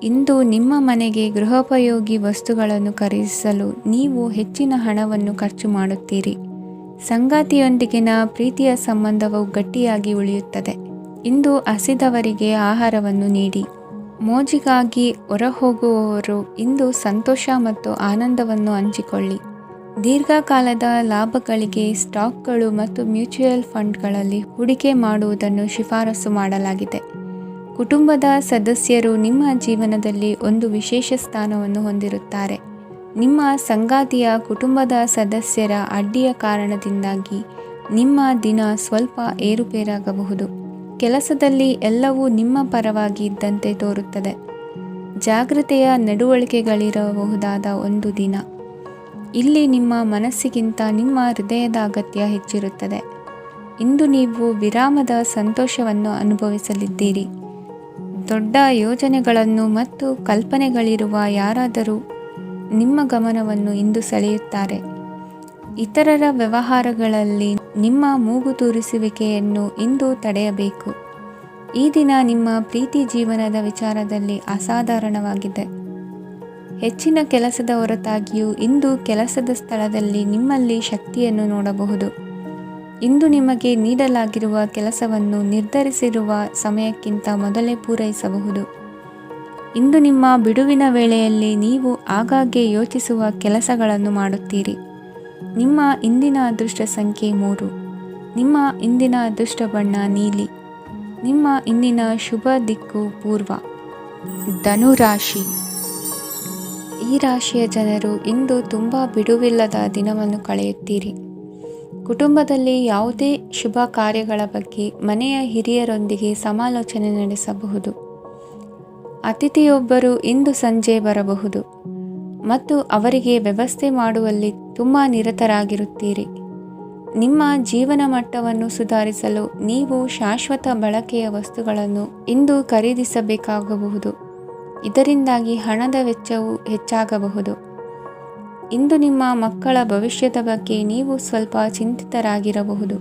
A: ಇಂದು ನಿಮ್ಮ ಮನೆಗೆ ಗೃಹೋಪಯೋಗಿ ವಸ್ತುಗಳನ್ನು ಖರೀದಿಸಲು ನೀವು ಹೆಚ್ಚಿನ ಹಣವನ್ನು ಖರ್ಚು ಮಾಡುತ್ತೀರಿ. ಸಂಗಾತಿಯೊಂದಿಗಿನ ಪ್ರೀತಿಯ ಸಂಬಂಧವು ಗಟ್ಟಿಯಾಗಿ ಉಳಿಯುತ್ತದೆ. ಇಂದು ಹಸಿದವರಿಗೆ ಆಹಾರವನ್ನು ನೀಡಿ. ಮೋಜಿಗಾಗಿ ಹೊರಹೋಗುವವರು ಇಂದು ಸಂತೋಷ ಮತ್ತು ಆನಂದವನ್ನು ಹಂಚಿಕೊಳ್ಳಿ. ದೀರ್ಘಕಾಲದ ಲಾಭಗಳಿಗೆ ಸ್ಟಾಕ್ಗಳು ಮತ್ತು ಮ್ಯೂಚುವಲ್ ಫಂಡ್ಗಳಲ್ಲಿ ಹೂಡಿಕೆ ಮಾಡುವುದನ್ನು ಶಿಫಾರಸು ಮಾಡಲಾಗಿದೆ. ಕುಟುಂಬದ ಸದಸ್ಯರು ನಿಮ್ಮ ಜೀವನದಲ್ಲಿ ಒಂದು ವಿಶೇಷ ಸ್ಥಾನವನ್ನು ಹೊಂದಿರುತ್ತಾರೆ. ನಿಮ್ಮ ಸಂಗಾತಿಯ ಕುಟುಂಬದ ಸದಸ್ಯರ ಅಡ್ಡಿಯ ಕಾರಣದಿಂದಾಗಿ ನಿಮ್ಮ ದಿನ ಸ್ವಲ್ಪ ಏರುಪೇರಾಗಬಹುದು. ಕೆಲಸದಲ್ಲಿ ಎಲ್ಲವೂ ನಿಮ್ಮ ಪರವಾಗಿ ಇದ್ದಂತೆ ತೋರುತ್ತದೆ. ಜಾಗ್ರತೆಯ ನಡವಳಿಕೆಗಳಿರಬಹುದಾದ ಒಂದು ದಿನ. ಇಲ್ಲಿ ನಿಮ್ಮ ಮನಸ್ಸಿಗಿಂತ ನಿಮ್ಮ ಹೃದಯದ ಅಗತ್ಯ ಹೆಚ್ಚಿರುತ್ತದೆ. ಇಂದು ನೀವು ವಿರಾಮದ ಸಂತೋಷವನ್ನು ಅನುಭವಿಸಲಿದ್ದೀರಿ. ದೊಡ್ಡ ಯೋಜನೆಗಳನ್ನು ಮತ್ತು ಕಲ್ಪನೆಗಳಿರುವ ಯಾರಾದರೂ ನಿಮ್ಮ ಗಮನವನ್ನು ಇಂದು ಸೆಳೆಯುತ್ತಾರೆ. ಇತರರ ವ್ಯವಹಾರಗಳಲ್ಲಿ ನಿಮ್ಮ ಮೂಗು ತೂರಿಸುವಿಕೆಯನ್ನು ಇಂದು ತಡೆಯಬೇಕು. ಈ ದಿನ ನಿಮ್ಮ ಪ್ರೀತಿ ಜೀವನದ ವಿಚಾರದಲ್ಲಿ ಅಸಾಧಾರಣವಾಗಿದೆ. ಹೆಚ್ಚಿನ ಕೆಲಸದ ಹೊರತಾಗಿಯೂ ಇಂದು ಕೆಲಸದ ಸ್ಥಳದಲ್ಲಿ ನಿಮ್ಮಲ್ಲಿ ಶಕ್ತಿಯನ್ನು ನೋಡಬಹುದು. ಇಂದು ನಿಮಗೆ ನೀಡಲಾಗಿರುವ ಕೆಲಸವನ್ನು ನಿರ್ಧರಿಸಿರುವ ಸಮಯಕ್ಕಿಂತ ಮೊದಲೇ ಪೂರೈಸಬಹುದು. ಇಂದು ನಿಮ್ಮ ಬಿಡುವಿನ ವೇಳೆಯಲ್ಲಿ ನೀವು ಆಗಾಗ್ಗೆ ಯೋಚಿಸುವ ಕೆಲಸಗಳನ್ನು ಮಾಡುತ್ತೀರಿ. ನಿಮ್ಮ ಇಂದಿನ ಅದೃಷ್ಟ ಸಂಖ್ಯೆ 3. ನಿಮ್ಮ ಇಂದಿನ ಅದೃಷ್ಟ ಬಣ್ಣ ನೀಲಿ. ನಿಮ್ಮ ಇಂದಿನ ಶುಭ ದಿಕ್ಕು ಪೂರ್ವ. ಧನುರಾಶಿ. ಈ ರಾಶಿಯ ಜನರು ಇಂದು ತುಂಬ ಬಿಡುವಿಲ್ಲದ ದಿನವನ್ನು ಕಳೆಯುತ್ತೀರಿ. ಕುಟುಂಬದಲ್ಲಿ ಯಾವುದೇ ಶುಭ ಕಾರ್ಯಗಳ ಬಗ್ಗೆ ಮನೆಯ ಹಿರಿಯರೊಂದಿಗೆ ಸಮಾಲೋಚನೆ ನಡೆಸಬಹುದು. ಅತಿಥಿಯೊಬ್ಬರು ಇಂದು ಸಂಜೆ ಬರಬಹುದು ಮತ್ತು ಅವರಿಗೆ ವ್ಯವಸ್ಥೆ ಮಾಡುವಲ್ಲಿ ತುಂಬ ನಿರತರಾಗಿರುತ್ತೀರಿ. ನಿಮ್ಮ ಜೀವನ ಮಟ್ಟವನ್ನು ಸುಧಾರಿಸಲು ನೀವು ಶಾಶ್ವತ ಬಳಕೆಯ ವಸ್ತುಗಳನ್ನು ಇಂದು ಖರೀದಿಸಬೇಕಾಗಬಹುದು. ಇದರಿಂದಾಗಿ ಹಣದ ವೆಚ್ಚವು ಹೆಚ್ಚಾಗಬಹುದು. ಇಂದು ನಿಮ್ಮ ಮಕ್ಕಳ ಭವಿಷ್ಯದ ಬಗ್ಗೆ ನೀವು ಸ್ವಲ್ಪ ಚಿಂತಿತರಾಗಿರಬಹುದು.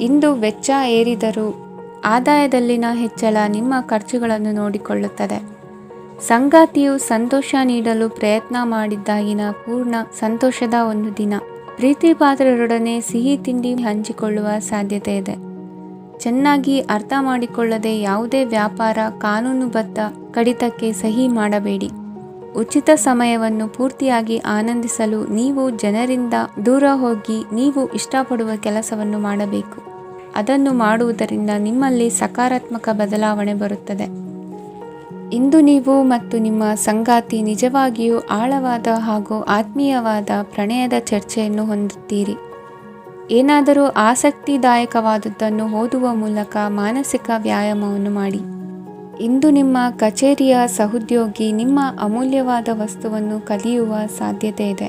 A: ಇಂದು ವೆಚ್ಚ ಏರಿದರೂ ಆದಾಯದಲ್ಲಿನ ಹೆಚ್ಚಳ ನಿಮ್ಮ ಖರ್ಚುಗಳನ್ನು ನೋಡಿಕೊಳ್ಳುತ್ತದೆ. ಸಂಗಾತಿಯು ಸಂತೋಷ ನೀಡಲು ಪ್ರಯತ್ನ ಮಾಡಿದ್ದಾಗಿನ ಪೂರ್ಣ ಸಂತೋಷದ ಒಂದು ದಿನ. ಪ್ರೀತಿ ಪಾತ್ರರೊಡನೆ ಸಿಹಿ ತಿಂಡಿ ಹಂಚಿಕೊಳ್ಳುವ ಸಾಧ್ಯತೆ ಇದೆ. ಚೆನ್ನಾಗಿ ಅರ್ಥ ಮಾಡಿಕೊಳ್ಳದೆ ಯಾವುದೇ ವ್ಯಾಪಾರ ಕಾನೂನುಬದ್ಧ ಕಡಿತಕ್ಕೆ ಸಹಿ ಮಾಡಬೇಡಿ. ಉಚಿತ ಸಮಯವನ್ನು ಪೂರ್ತಿಯಾಗಿ ಆನಂದಿಸಲು ನೀವು ಜನರಿಂದ ದೂರ ಹೋಗಿ ನೀವು ಇಷ್ಟಪಡುವ ಕೆಲಸವನ್ನು ಮಾಡಬೇಕು. ಅದನ್ನು ಮಾಡುವುದರಿಂದ ನಿಮ್ಮಲ್ಲಿ ಸಕಾರಾತ್ಮಕ ಬದಲಾವಣೆ ಬರುತ್ತದೆ. ಇಂದು ನೀವು ಮತ್ತು ನಿಮ್ಮ ಸಂಗಾತಿ ನಿಜವಾಗಿಯೂ ಆಳವಾದ ಹಾಗೂ ಆತ್ಮೀಯವಾದ ಪ್ರಣಯದ ಚರ್ಚೆಯನ್ನು ಹೊಂದುತ್ತೀರಿ. ಏನಾದರೂ ಆಸಕ್ತಿದಾಯಕವಾದದ್ದನ್ನು ಓದುವ ಮೂಲಕ ಮಾನಸಿಕ ವ್ಯಾಯಾಮವನ್ನು ಮಾಡಿ. ಇಂದು ನಿಮ್ಮ ಕಚೇರಿಯ ಸಹೋದ್ಯೋಗಿ ನಿಮ್ಮ ಅಮೂಲ್ಯವಾದ ವಸ್ತುವನ್ನು ಕದಿಯುವ ಸಾಧ್ಯತೆ ಇದೆ.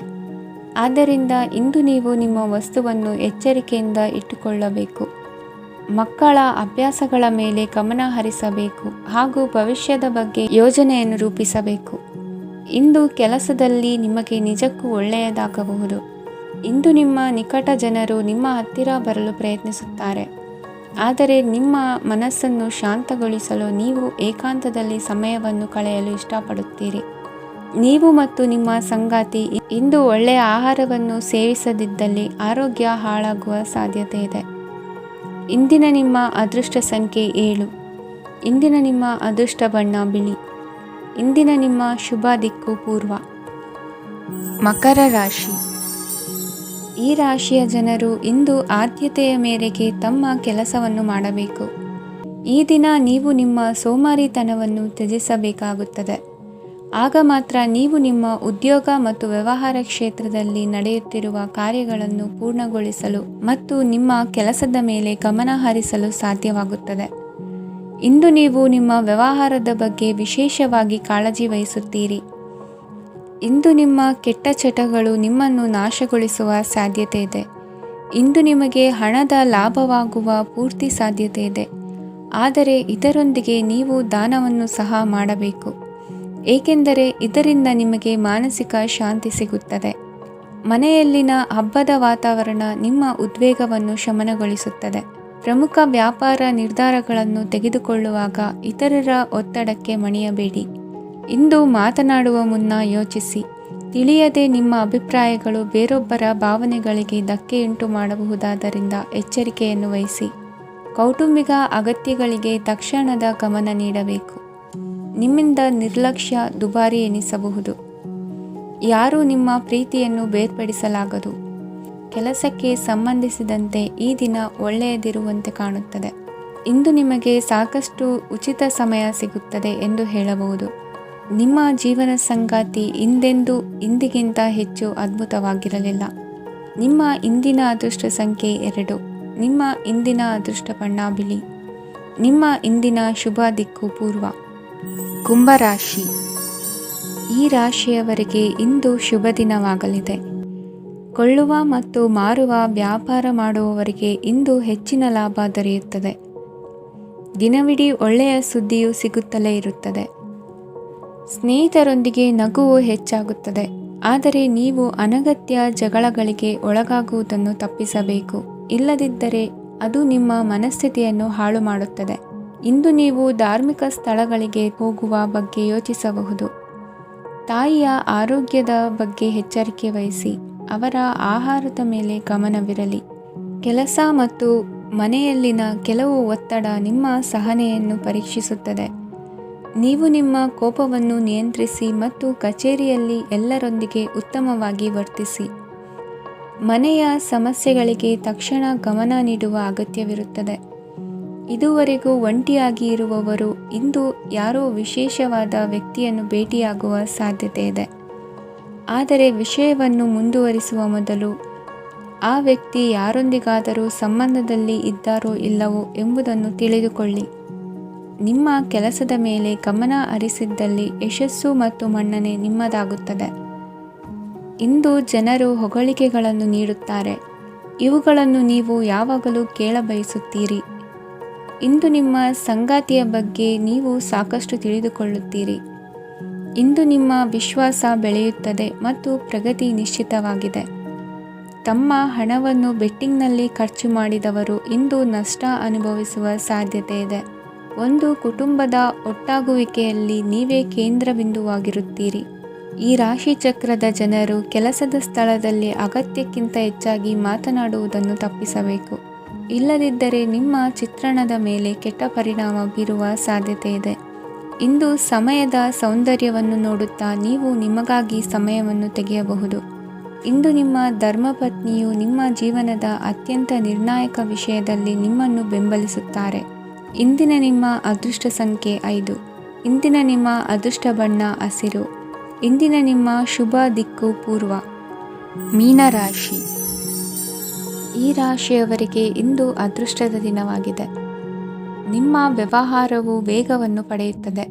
A: ಆದ್ದರಿಂದ ಇಂದು ನೀವು ನಿಮ್ಮ ವಸ್ತುವನ್ನು ಎಚ್ಚರಿಕೆಯಿಂದ ಇಟ್ಟುಕೊಳ್ಳಬೇಕು. ಮಕ್ಕಳ ಅಭ್ಯಾಸಗಳ ಮೇಲೆ ಗಮನ ಹರಿಸಬೇಕು ಹಾಗೂ ಭವಿಷ್ಯದ ಬಗ್ಗೆ ಯೋಜನೆಯನ್ನು ರೂಪಿಸಬೇಕು. ಇಂದು ಕೆಲಸದಲ್ಲಿ ನಿಮಗೆ ನಿಜಕ್ಕೂ ಒಳ್ಳೆಯದಾಗಬಹುದು. ಇಂದು ನಿಮ್ಮ ನಿಕಟ ಜನರು ನಿಮ್ಮ ಹತ್ತಿರ ಬರಲು ಪ್ರಯತ್ನಿಸುತ್ತಾರೆ, ಆದರೆ ನಿಮ್ಮ ಮನಸ್ಸನ್ನು ಶಾಂತಗೊಳಿಸಲು ನೀವು ಏಕಾಂತದಲ್ಲಿ ಸಮಯವನ್ನು ಕಳೆಯಲು ಇಷ್ಟಪಡುತ್ತೀರಿ. ನೀವು ಮತ್ತು ನಿಮ್ಮ ಸಂಗಾತಿ ಇಂದು ಒಳ್ಳೆಯ ಆಹಾರವನ್ನು ಸೇವಿಸದಿದ್ದಲ್ಲಿ ಆರೋಗ್ಯ ಹಾಳಾಗುವ ಸಾಧ್ಯತೆ ಇದೆ. ಇಂದಿನ ನಿಮ್ಮ ಅದೃಷ್ಟ ಸಂಖ್ಯೆ 7. ಇಂದಿನ ನಿಮ್ಮ ಅದೃಷ್ಟ ಬಣ್ಣ ಬಿಳಿ. ಇಂದಿನ ನಿಮ್ಮ ಶುಭ ದಿಕ್ಕು ಪೂರ್ವ. ಮಕರ ರಾಶಿ. ಈ ರಾಶಿಯ ಜನರು ಇಂದು ಆದ್ಯತೆಯ ಮೇರೆಗೆ ತಮ್ಮ ಕೆಲಸವನ್ನು ಮಾಡಬೇಕು. ಈ ದಿನ ನೀವು ನಿಮ್ಮ ಸೋಮಾರಿತನವನ್ನು ತ್ಯಜಿಸಬೇಕಾಗುತ್ತದೆ. ಆಗ ಮಾತ್ರ ನೀವು ನಿಮ್ಮ ಉದ್ಯೋಗ ಮತ್ತು ವ್ಯವಹಾರ ಕ್ಷೇತ್ರದಲ್ಲಿ ನಡೆಯುತ್ತಿರುವ ಕಾರ್ಯಗಳನ್ನು ಪೂರ್ಣಗೊಳಿಸಲು ಮತ್ತು ನಿಮ್ಮ ಕೆಲಸದ ಮೇಲೆ ಗಮನ ಹರಿಸಲು ಸಾಧ್ಯವಾಗುತ್ತದೆ. ಇಂದು ನೀವು ನಿಮ್ಮ ವ್ಯವಹಾರದ ಬಗ್ಗೆ ವಿಶೇಷವಾಗಿ ಕಾಳಜಿ ವಹಿಸುತ್ತೀರಿ. ಇಂದು ನಿಮ್ಮ ಕೆಟ್ಟ ಚಟಗಳು ನಿಮ್ಮನ್ನು ನಾಶಗೊಳಿಸುವ ಸಾಧ್ಯತೆ ಇದೆ. ಇಂದು ನಿಮಗೆ ಹಣದ ಲಾಭವಾಗುವ ಪೂರ್ತಿ ಸಾಧ್ಯತೆ ಇದೆ, ಆದರೆ ಇದರೊಂದಿಗೆ ನೀವು ದಾನವನ್ನು ಸಹ ಮಾಡಬೇಕು, ಏಕೆಂದರೆ ಇದರಿಂದ ನಿಮಗೆ ಮಾನಸಿಕ ಶಾಂತಿ ಸಿಗುತ್ತದೆ. ಮನೆಯಲ್ಲಿನ ಹಬ್ಬದ ವಾತಾವರಣ ನಿಮ್ಮ ಉದ್ವೇಗವನ್ನು ಶಮನಗೊಳಿಸುತ್ತದೆ. ಪ್ರಮುಖ ವ್ಯಾಪಾರ ನಿರ್ಧಾರಗಳನ್ನು ತೆಗೆದುಕೊಳ್ಳುವಾಗ ಇತರರ ಒತ್ತಡಕ್ಕೆ ಮಣಿಯಬೇಡಿ. ಇಂದು ಮಾತನಾಡುವ ಮುನ್ನ ಯೋಚಿಸಿ. ತಿಳಿಯದೆ ನಿಮ್ಮ ಅಭಿಪ್ರಾಯಗಳು ಬೇರೊಬ್ಬರ ಭಾವನೆಗಳಿಗೆ ಧಕ್ಕೆಯುಂಟು ಮಾಡಬಹುದಾದ್ದರಿಂದ ಎಚ್ಚರಿಕೆಯನ್ನು ವಹಿಸಿ. ಕೌಟುಂಬಿಕ ಅಗತ್ಯಗಳಿಗೆ ತಕ್ಷಣದ ಗಮನ ನೀಡಬೇಕು. ನಿಮ್ಮಿಂದ ನಿರ್ಲಕ್ಷ್ಯ ದುಬಾರಿ ಎನಿಸಬಹುದು. ಯಾರೂ ನಿಮ್ಮ ಪ್ರೀತಿಯನ್ನು ಬೇರ್ಪಡಿಸಲಾಗದು. ಕೆಲಸಕ್ಕೆ ಸಂಬಂಧಿಸಿದಂತೆ ಈ ದಿನ ಒಳ್ಳೆಯದಿರುವಂತೆ ಕಾಣುತ್ತದೆ. ಇಂದು ನಿಮಗೆ ಸಾಕಷ್ಟು ಉಚಿತ ಸಮಯ ಸಿಗುತ್ತದೆ ಎಂದು ಹೇಳಬಹುದು. ನಿಮ್ಮ ಜೀವನ ಸಂಗಾತಿ ಇಂದಿಗಿಂತ ಹೆಚ್ಚು ಅದ್ಭುತವಾಗಿರಲಿಲ್ಲ. ನಿಮ್ಮ ಇಂದಿನ ಅದೃಷ್ಟ ಸಂಖ್ಯೆ 2. ನಿಮ್ಮ ಇಂದಿನ ಅದೃಷ್ಟ ಬಣ್ಣ ಬಿಳಿ. ನಿಮ್ಮ ಇಂದಿನ ಶುಭ ದಿಕ್ಕು ಪೂರ್ವ. ಕುಂಭರಾಶಿ. ಈ ರಾಶಿಯವರಿಗೆ ಇಂದು ಶುಭ ದಿನವಾಗಲಿದೆ. ಕೊಳ್ಳುವ ಮತ್ತು ಮಾರುವ ವ್ಯಾಪಾರ ಮಾಡುವವರಿಗೆ ಇಂದು ಹೆಚ್ಚಿನ ಲಾಭ ದೊರೆಯುತ್ತದೆ. ದಿನವಿಡೀ ಒಳ್ಳೆಯ ಸುದ್ದಿಯು ಸಿಗುತ್ತಲೇ ಇರುತ್ತದೆ. ಸ್ನೇಹಿತರೊಂದಿಗೆ ನಗುವು ಹೆಚ್ಚಾಗುತ್ತದೆ, ಆದರೆ ನೀವು ಅನಗತ್ಯ ಜಗಳಗಳಿಗೆ ಒಳಗಾಗುವುದನ್ನು ತಪ್ಪಿಸಬೇಕು. ಇಲ್ಲದಿದ್ದರೆ ಅದು ನಿಮ್ಮ ಮನಸ್ಥಿತಿಯನ್ನು ಹಾಳು ಮಾಡುತ್ತದೆ. ಇಂದು ನೀವು ಧಾರ್ಮಿಕ ಸ್ಥಳಗಳಿಗೆ ಹೋಗುವ ಬಗ್ಗೆ ಯೋಚಿಸಬಹುದು. ತಾಯಿಯ ಆರೋಗ್ಯದ ಬಗ್ಗೆ ಎಚ್ಚರಿಕೆ ವಹಿಸಿ. ಅವರ ಆಹಾರದ ಮೇಲೆ ಗಮನವಿರಲಿ. ಕೆಲಸ ಮತ್ತು ಮನೆಯಲ್ಲಿನ ಕೆಲವು ಒತ್ತಡ ನಿಮ್ಮ ಸಹನೆಯನ್ನು ಪರೀಕ್ಷಿಸುತ್ತದೆ. ನೀವು ನಿಮ್ಮ ಕೋಪವನ್ನು ನಿಯಂತ್ರಿಸಿ ಮತ್ತು ಕಚೇರಿಯಲ್ಲಿ ಎಲ್ಲರೊಂದಿಗೆ ಉತ್ತಮವಾಗಿ ವರ್ತಿಸಿ. ಮನೆಯ ಸಮಸ್ಯೆಗಳಿಗೆ ತಕ್ಷಣ ಗಮನ ನೀಡುವ ಅಗತ್ಯವಿರುತ್ತದೆ. ಇದುವರೆಗೂ ಒಂಟಿಯಾಗಿ ಇರುವವರು ಇಂದು ಯಾರೋ ವಿಶೇಷವಾದ ವ್ಯಕ್ತಿಯನ್ನು ಭೇಟಿಯಾಗುವ ಸಾಧ್ಯತೆ ಇದೆ. ಆದರೆ ವಿಷಯವನ್ನು ಮುಂದುವರಿಸುವ ಮೊದಲು ಆ ವ್ಯಕ್ತಿ ಯಾರೊಂದಿಗಾದರೂ ಸಂಬಂಧದಲ್ಲಿ ಇದ್ದಾರೋ ಇಲ್ಲವೋ ಎಂಬುದನ್ನು ತಿಳಿದುಕೊಳ್ಳಿ. ನಿಮ್ಮ ಕೆಲಸದ ಮೇಲೆ ಗಮನ ಹರಿಸಿದ್ದಲ್ಲಿ ಯಶಸ್ಸು ಮತ್ತು ಮನ್ನಣೆ ನಿಮ್ಮದಾಗುತ್ತದೆ. ಇಂದು ಜನರು ಹೊಗಳಿಕೆಗಳನ್ನು ನೀಡುತ್ತಾರೆ. ಇವುಗಳನ್ನು ನೀವು ಯಾವಾಗಲೂ ಕೇಳಬಯಸುತ್ತೀರಿ. ಇಂದು ನಿಮ್ಮ ಸಂಗಾತಿಯ ಬಗ್ಗೆ ನೀವು ಸಾಕಷ್ಟು ತಿಳಿದುಕೊಳ್ಳುತ್ತೀರಿ. ಇಂದು ನಿಮ್ಮ ವಿಶ್ವಾಸ ಬೆಳೆಯುತ್ತದೆ ಮತ್ತು ಪ್ರಗತಿ ನಿಶ್ಚಿತವಾಗಿದೆ. ತಮ್ಮ ಹಣವನ್ನು ಬೆಟ್ಟಿಂಗ್ನಲ್ಲಿ ಖರ್ಚು ಮಾಡಿದವರು ಇಂದು ನಷ್ಟ ಅನುಭವಿಸುವ ಸಾಧ್ಯತೆ ಇದೆ. ಒಂದು ಕುಟುಂಬದ ಒಟ್ಟಾಗುವಿಕೆಯಲ್ಲಿ ನೀವೇ ಕೇಂದ್ರಬಿಂದುವಾಗಿರುತ್ತೀರಿ. ಈ ರಾಶಿ ಚಕ್ರದ ಜನರು ಕೆಲಸದ ಸ್ಥಳದಲ್ಲಿ ಅಗತ್ಯಕ್ಕಿಂತ ಹೆಚ್ಚಾಗಿ ಮಾತನಾಡುವುದನ್ನು ತಪ್ಪಿಸಬೇಕು. ಇಲ್ಲದಿದ್ದರೆ ನಿಮ್ಮ ಚಿತ್ರಣದ ಮೇಲೆ ಕೆಟ್ಟ ಪರಿಣಾಮ ಬೀರುವ ಸಾಧ್ಯತೆ ಇದೆ. ಇಂದು ಸಮಯದ ಸೌಂದರ್ಯವನ್ನು ನೋಡುತ್ತಾ ನೀವು ನಿಮಗಾಗಿ ಸಮಯವನ್ನು ತೆಗೆಯಬಹುದು. ಇಂದು ನಿಮ್ಮ ಧರ್ಮಪತ್ನಿಯು ನಿಮ್ಮ ಜೀವನದ ಅತ್ಯಂತ ನಿರ್ಣಾಯಕ ವಿಷಯದಲ್ಲಿ ನಿಮ್ಮನ್ನು ಬೆಂಬಲಿಸುತ್ತಾರೆ. ಇಂದಿನ ನಿಮ್ಮ ಅದೃಷ್ಟ ಸಂಖ್ಯೆ 5. ಇಂದಿನ ನಿಮ್ಮ ಅದೃಷ್ಟ ಬಣ್ಣ ಹಸಿರು. ಇಂದಿನ ನಿಮ್ಮ ಶುಭ ದಿಕ್ಕು ಪೂರ್ವ. ಮೀನರಾಶಿ. ಈ ರಾಶಿಯವರಿಗೆ ಇಂದು ಅದೃಷ್ಟದ ದಿನವಾಗಿದೆ. ನಿಮ್ಮ ವ್ಯವಹಾರವು ವೇಗವನ್ನು ಪಡೆಯುತ್ತದೆ.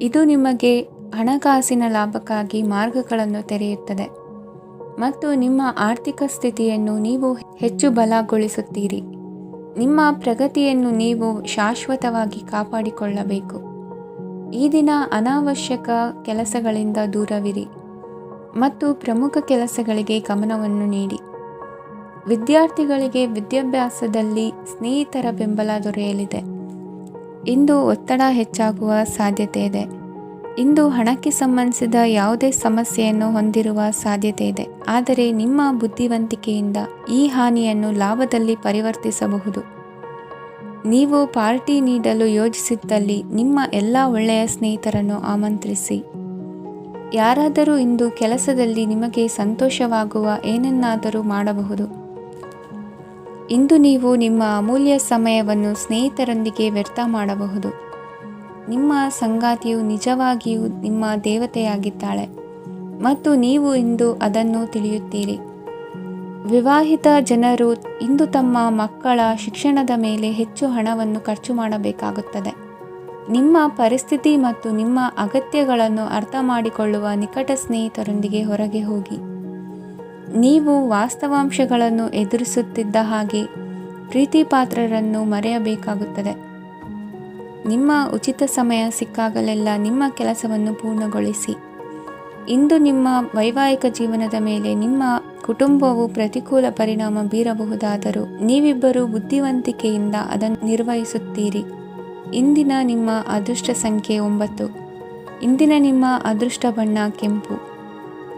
A: ಇದು ನಿಮಗೆ ಹಣಕಾಸಿನ ಲಾಭಕ್ಕಾಗಿ ಮಾರ್ಗಗಳನ್ನು ತೆರೆಯುತ್ತದೆ ಮತ್ತು ನಿಮ್ಮ ಆರ್ಥಿಕ ಸ್ಥಿತಿಯನ್ನು ನೀವು ಹೆಚ್ಚು ಬಲಗೊಳಿಸುತ್ತೀರಿ. ನಿಮ್ಮ ಪ್ರಗತಿಯನ್ನು ನೀವು ಶಾಶ್ವತವಾಗಿ ಕಾಪಾಡಿಕೊಳ್ಳಬೇಕು. ಈ ದಿನ ಅನಾವಶ್ಯಕ ಕೆಲಸಗಳಿಂದ ದೂರವಿರಿ ಮತ್ತು ಪ್ರಮುಖ ಕೆಲಸಗಳಿಗೆ ಗಮನವನ್ನು ನೀಡಿ. ವಿದ್ಯಾರ್ಥಿಗಳಿಗೆ ವಿದ್ಯಾಭ್ಯಾಸದಲ್ಲಿ ಸ್ನೇಹಿತರ ಬೆಂಬಲ ದೊರೆಯಲಿದೆ. ಇಂದು ಒತ್ತಡ ಹೆಚ್ಚಾಗುವ ಸಾಧ್ಯತೆ ಇದೆ. ಇಂದು ಹಣಕ್ಕೆ ಸಂಬಂಧಿಸಿದ ಯಾವುದೇ ಸಮಸ್ಯೆಯನ್ನು ಹೊಂದಿರುವ ಸಾಧ್ಯತೆ ಇದೆ. ಆದರೆ ನಿಮ್ಮ ಬುದ್ಧಿವಂತಿಕೆಯಿಂದ ಈ ಹಾನಿಯನ್ನು ಲಾಭದಲ್ಲಿ ಪರಿವರ್ತಿಸಬಹುದು. ನೀವು ಪಾರ್ಟಿ ನೀಡಲು ಯೋಜಿಸಿದ್ದಲ್ಲಿ ನಿಮ್ಮ ಎಲ್ಲ ಒಳ್ಳೆಯ ಸ್ನೇಹಿತರನ್ನು ಆಮಂತ್ರಿಸಿ. ಯಾರಾದರೂ ಇಂದು ಕೆಲಸದಲ್ಲಿ ನಿಮಗೆ ಸಂತೋಷವಾಗುವ ಏನನ್ನಾದರೂ ಮಾಡಬಹುದು. ಇಂದು ನೀವು ನಿಮ್ಮ ಅಮೂಲ್ಯ ಸಮಯವನ್ನು ಸ್ನೇಹಿತರೊಂದಿಗೆ ವ್ಯರ್ಥ ಮಾಡಬಹುದು. ನಿಮ್ಮ ಸಂಗಾತಿಯು ನಿಜವಾಗಿಯೂ ನಿಮ್ಮ ದೇವತೆಯಾಗಿದ್ದಾಳೆ ಮತ್ತು ನೀವು ಇಂದು ಅದನ್ನು ತಿಳಿಯುತ್ತೀರಿ. ವಿವಾಹಿತ ಜನರು ಇಂದು ತಮ್ಮ ಮಕ್ಕಳ ಶಿಕ್ಷಣದ ಮೇಲೆ ಹೆಚ್ಚು ಹಣವನ್ನು ಖರ್ಚು ಮಾಡಬೇಕಾಗುತ್ತದೆ. ನಿಮ್ಮ ಪರಿಸ್ಥಿತಿ ಮತ್ತು ನಿಮ್ಮ ಅಗತ್ಯಗಳನ್ನು ಅರ್ಥ ಮಾಡಿಕೊಳ್ಳುವ ನಿಕಟ ಸ್ನೇಹಿತರೊಂದಿಗೆ ಹೊರಗೆ ಹೋಗಿ. ನೀವು ವಾಸ್ತವಾಂಶಗಳನ್ನು ಎದುರಿಸುತ್ತಿದ್ದ ಹಾಗೆ ಪ್ರೀತಿಪಾತ್ರರನ್ನು ಮರೆಯಬೇಕಾಗುತ್ತದೆ. ನಿಮ್ಮ ಉಚಿತ ಸಮಯ ಸಿಕ್ಕಾಗಲೆಲ್ಲ ನಿಮ್ಮ ಕೆಲಸವನ್ನು ಪೂರ್ಣಗೊಳಿಸಿ. ಇಂದು ನಿಮ್ಮ ವೈವಾಹಿಕ ಜೀವನದ ಮೇಲೆ ನಿಮ್ಮ ಕುಟುಂಬವು ಪ್ರತಿಕೂಲ ಪರಿಣಾಮ ಬೀರಬಹುದಾದರೂ ನೀವಿಬ್ಬರು ಬುದ್ಧಿವಂತಿಕೆಯಿಂದ ಅದನ್ನು ನಿರ್ವಹಿಸುತ್ತೀರಿ. ಇಂದಿನ ನಿಮ್ಮ ಅದೃಷ್ಟ ಸಂಖ್ಯೆ 9. ಇಂದಿನ ನಿಮ್ಮ ಅದೃಷ್ಟ ಬಣ್ಣ ಕೆಂಪು.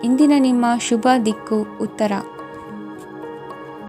A: ಇಂದಿನ ನಿಮ್ಮ ಶುಭ ದಿಕ್ಕು ಉತ್ತರ.